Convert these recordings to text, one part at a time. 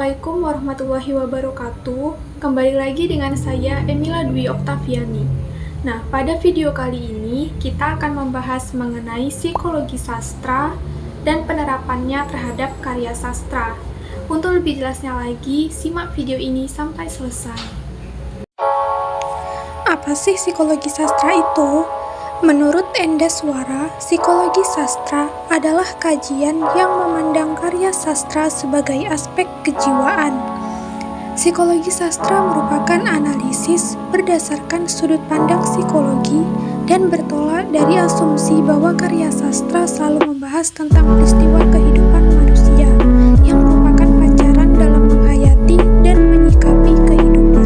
Assalamualaikum warahmatullahi wabarakatuh. Kembali lagi dengan saya Emila Dwi Oktaviani. Nah, pada video kali ini kita akan membahas mengenai psikologi sastra dan penerapannya terhadap karya sastra. Untuk lebih jelasnya lagi, simak video ini sampai selesai. Apa sih psikologi sastra itu? Menurut Endaswara, psikologi sastra adalah kajian yang memandang karya sastra sebagai aspek kejiwaan. Psikologi sastra merupakan analisis berdasarkan sudut pandang psikologi dan bertolak dari asumsi bahwa karya sastra selalu membahas tentang peristiwa kehidupan manusia yang merupakan pancaran dalam menghayati dan menyikapi kehidupan.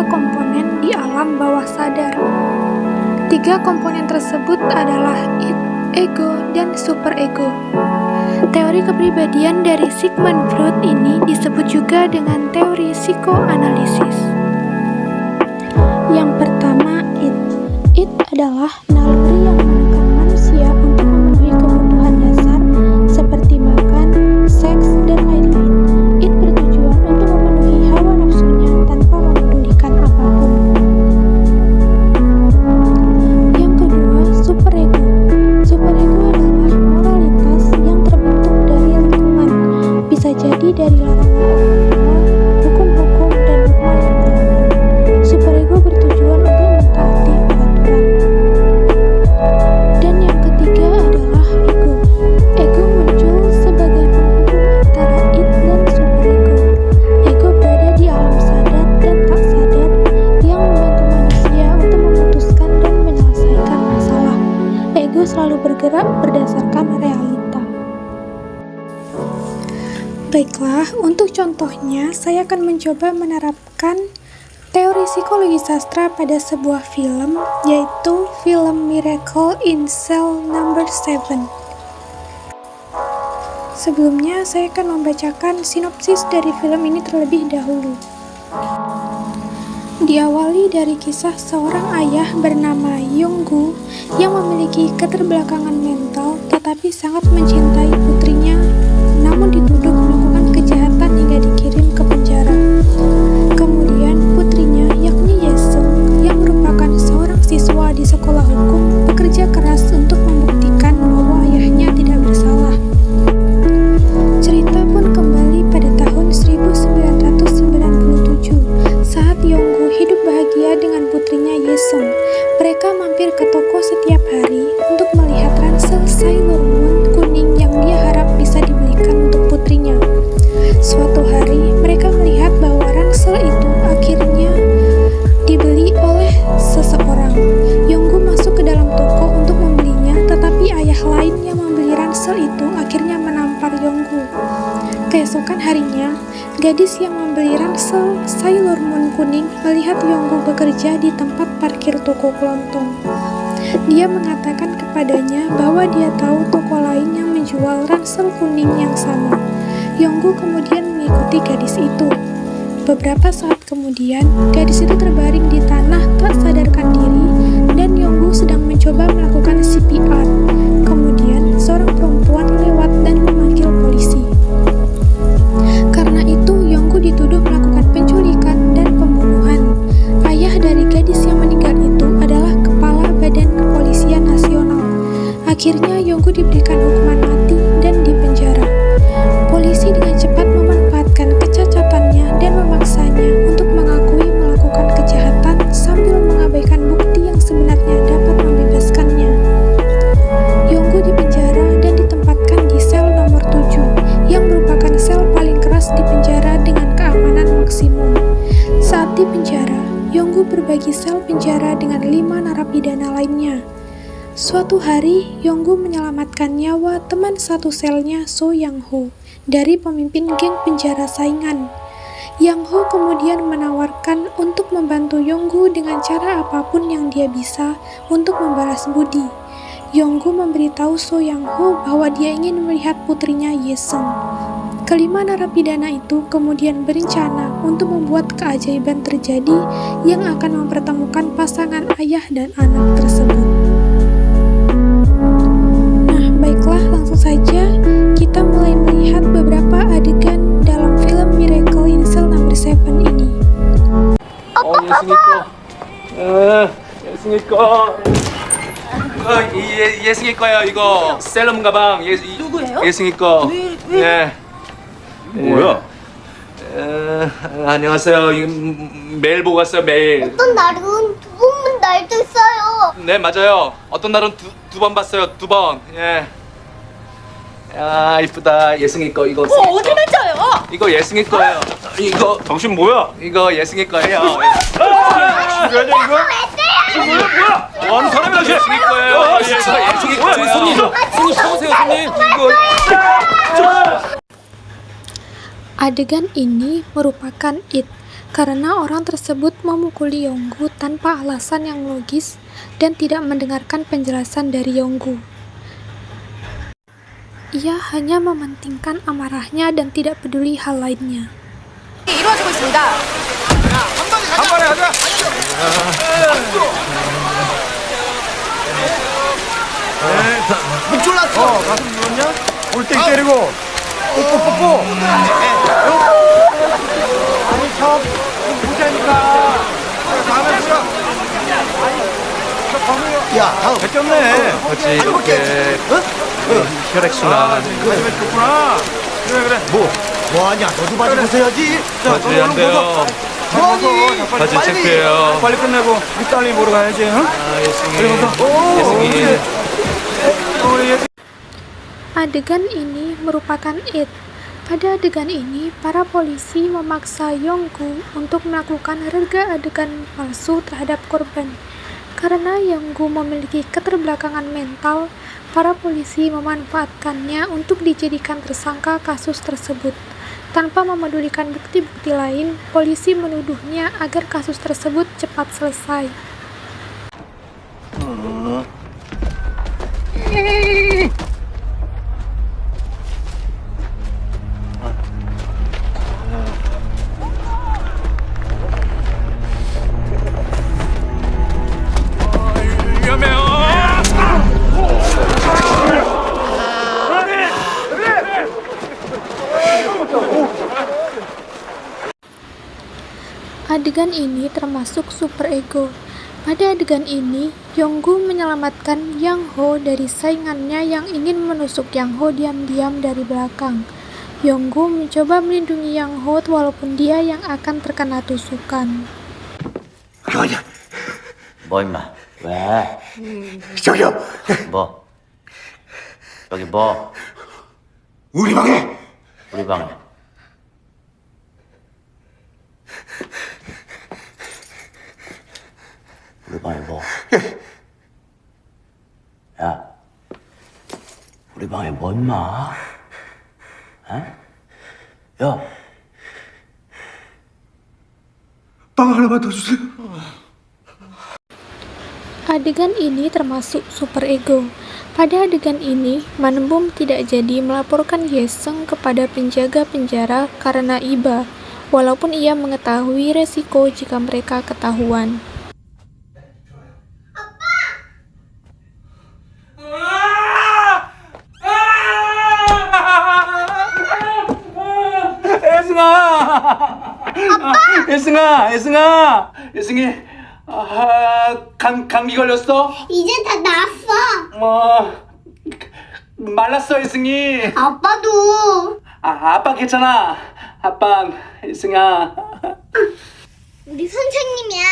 Komponen di alam bawah sadar. Tiga komponen tersebut adalah id, ego, dan superego. Teori kepribadian dari Sigmund Freud ini disebut juga dengan teori psikoanalisis. Yang pertama, id. Id adalah naluri yang menekan manusia untuk memenuhi kebutuhan dasar seperti makan, seks, dan lain-lain. Id bertujuan untuk memenuhi hawa nafsunya tanpa memedulikan apapun. Yang kedua, superego. Superego adalah moralitas yang terbentuk dari lingkungan, bisa jadi dari larangan orang tua, hukum-hukum, dan norma yang berlaku. Superego bertujuan untuk mentaati peraturan. Dan yang ketiga adalah ego. Ego muncul sebagai penghubung antara id dan superego. Ego berada di alam sadar dan tak sadar yang membantu manusia untuk memutuskan dan menyelesaikan masalah. Ego selalu bergerak berdasarkan realita. Baiklah, untuk contohnya saya akan mencoba menerapkan teori psikologi sastra pada sebuah film, yaitu film Miracle in Cell No. 7. Sebelumnya, saya akan membacakan sinopsis dari film ini terlebih dahulu. Diawali dari kisah seorang ayah bernama Yong-gu yang memiliki keterbelakangan mental tetapi sangat mencintai putrinya, namun dituduh melakukan kejahatan hingga dikirim ke penjara. Kemudian putrinya, yakni Yesung, yang merupakan seorang siswa di sekolah hukum, bekerja keras untuk membuktikan bahwa ayahnya tidak bersalah. Cerita pun kembali pada tahun 1997 saat Yong-gu hidup bahagia dengan putrinya Yesung. Mereka mampir ke toko setiap hari untuk melihat ransel Sailor Moon kuning yang dia harap bisa dibelikan untuk putrinya. Suatu hari, mereka melihat bahwa ransel itu akhirnya dibeli oleh seseorang. Yong-gu masuk ke dalam toko untuk membelinya, tetapi ayah lain yang membeli ransel itu akhirnya menampar Yong-gu. Keesokan harinya, gadis yang membeli ransel Sailor Moon kuning melihat Yong-gu bekerja di tempat parkir toko kelontong. Dia mengatakan kepadanya bahwa dia tahu toko lain yang menjual ransel kuning yang sama. Yong-gu kemudian mengikuti gadis itu. Beberapa saat kemudian, gadis itu terbaring di tanah tak sadarkan diri dan Yong-gu sedang mencoba melakukan CPR. Kemudian, seorang perempuan lewat dan memanggil polisi. Karena itu, Yong-gu dituduh melakukan penculikan dan pembunuhan. Ayah dari gadis yang meninggal itu adalah Kepala Badan Kepolisian Nasional. Akhirnya, Yong-gu diberikan hukuman mati dan dipenjara. Polisi dengan cepat memanfaatkan kecacatannya dan memaksanya untuk mengakui melakukan kejahatan sambil mengabaikan bukti yang sebenarnya dapat membebaskannya. Yong-gu dipenjara dan ditempatkan di sel nomor 7, yang merupakan sel paling keras di penjara dengan keamanan maksimum. Saat di penjara, Yong-gu berbagi Suatu hari, Yonggu menyelamatkan nyawa teman satu selnya So Yang-ho dari pemimpin geng penjara saingan. Yang-ho kemudian menawarkan untuk membantu Yonggu dengan cara apapun yang dia bisa untuk membalas budi. Yonggu memberitahu So Yang-ho bahwa dia ingin melihat putrinya Ye-seung. Kelima narapidana itu kemudian berencana untuk membuat keajaiban terjadi yang akan mempertemukan pasangan ayah dan anak tersebut. Nah, baiklah, langsung saja kita mulai melihat beberapa adegan dalam film Miracle in Cell No. 7 ini. 예승이 거. 예승이 거. 예승이 거야 이거. 셀럽 가방. 누구예요? 예승이 거. 예. 뭐야? 안녕하세요. 이거 메일 보고 왔어요 메일. 어떤 날은 두 번만 날도 있어요. 네 맞아요. 어떤 날은 두 번 봤어요. 두 번. 예. 야 이쁘다. 예승이 거 이거. 어디 맞아요? 이거 예승이 거예요. 이거 당신 뭐야? 이거 예승이 거예요. 뭐야 이거? 뭐야? 뭐하는 사람이야 쟤? 예승이 거예요. 예승이 거예요. 손님 서보세요 손님. 이거 Adegan ini merupakan It karena orang tersebut memukuli Yonggu tanpa alasan yang logis dan tidak mendengarkan penjelasan dari Yonggu. Ia hanya mementingkan amarahnya dan tidak peduli hal lainnya. 이루어지고 있습니다. 한 번에 하자. 목 졸랐어. 가슴 눌렀냐? 골땡 때리고 뽀뽀뽀뽀. 아니 저 보자니까. 다음에 보자. 야, 다음. 됐겠네. 같이 이렇게 혈액순환 그래, 좋구나. 그래. 뭐하냐? 너도 바지 벗어야지. 바지 안 돼요. 뭐하니? 바지 체크해요. 빨리 끝내고 밑달리 보러 가야지. 응? 아 예승이 오, 예승이 우리 예승이. Adegan ini merupakan It. Pada adegan ini, para polisi memaksa Yonggu untuk melakukan rega adegan palsu terhadap korban. Karena Yonggu memiliki keterbelakangan mental, para polisi memanfaatkannya untuk dijadikan tersangka kasus tersebut. Tanpa memedulikan bukti-bukti lain, polisi menuduhnya agar kasus tersebut cepat selesai. 위험해요. Adegan ini termasuk super ego. Pada adegan ini, Yonggu menyelamatkan Yang Ho dari saingannya yang ingin menusuk Yang Ho diam-diam dari belakang. Yonggu mencoba melindungi Yang Ho walaupun dia yang akan terkena tusukan. 뭐하냐? 뭐 임마? 왜? 저기요. 뭐? 여기 뭐? 우리 방에 우리 방에 우리 방에 뭐? 야 우리 방에 뭐 임마? 에? 야 방 하나만 더 주세요. Adegan ini termasuk super ego. Pada adegan ini, Manbum tidak jadi melaporkan Ye-seung kepada penjaga penjara karena iba, walaupun ia mengetahui resiko jika mereka ketahuan. 예승이 감기 걸렸어? 이제 다 나았어. 말랐어 예승이. 아빠도. 아빠 괜찮아. 아빠 예승아. 우리 선생님이야.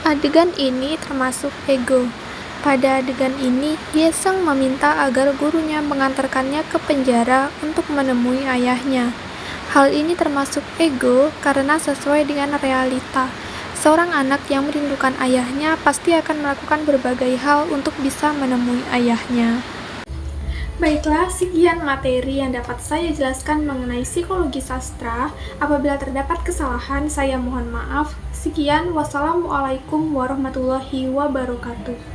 Adegan ini termasuk ego. Pada adegan ini, Ye-seung meminta agar gurunya mengantarkannya ke penjara untuk menemui ayahnya. Hal ini termasuk ego karena sesuai dengan realita. Seorang anak yang merindukan ayahnya pasti akan melakukan berbagai hal untuk bisa menemui ayahnya. Baiklah, sekian materi yang dapat saya jelaskan mengenai psikologi sastra. Apabila terdapat kesalahan, saya mohon maaf. Sekian, wassalamualaikum warahmatullahi wabarakatuh.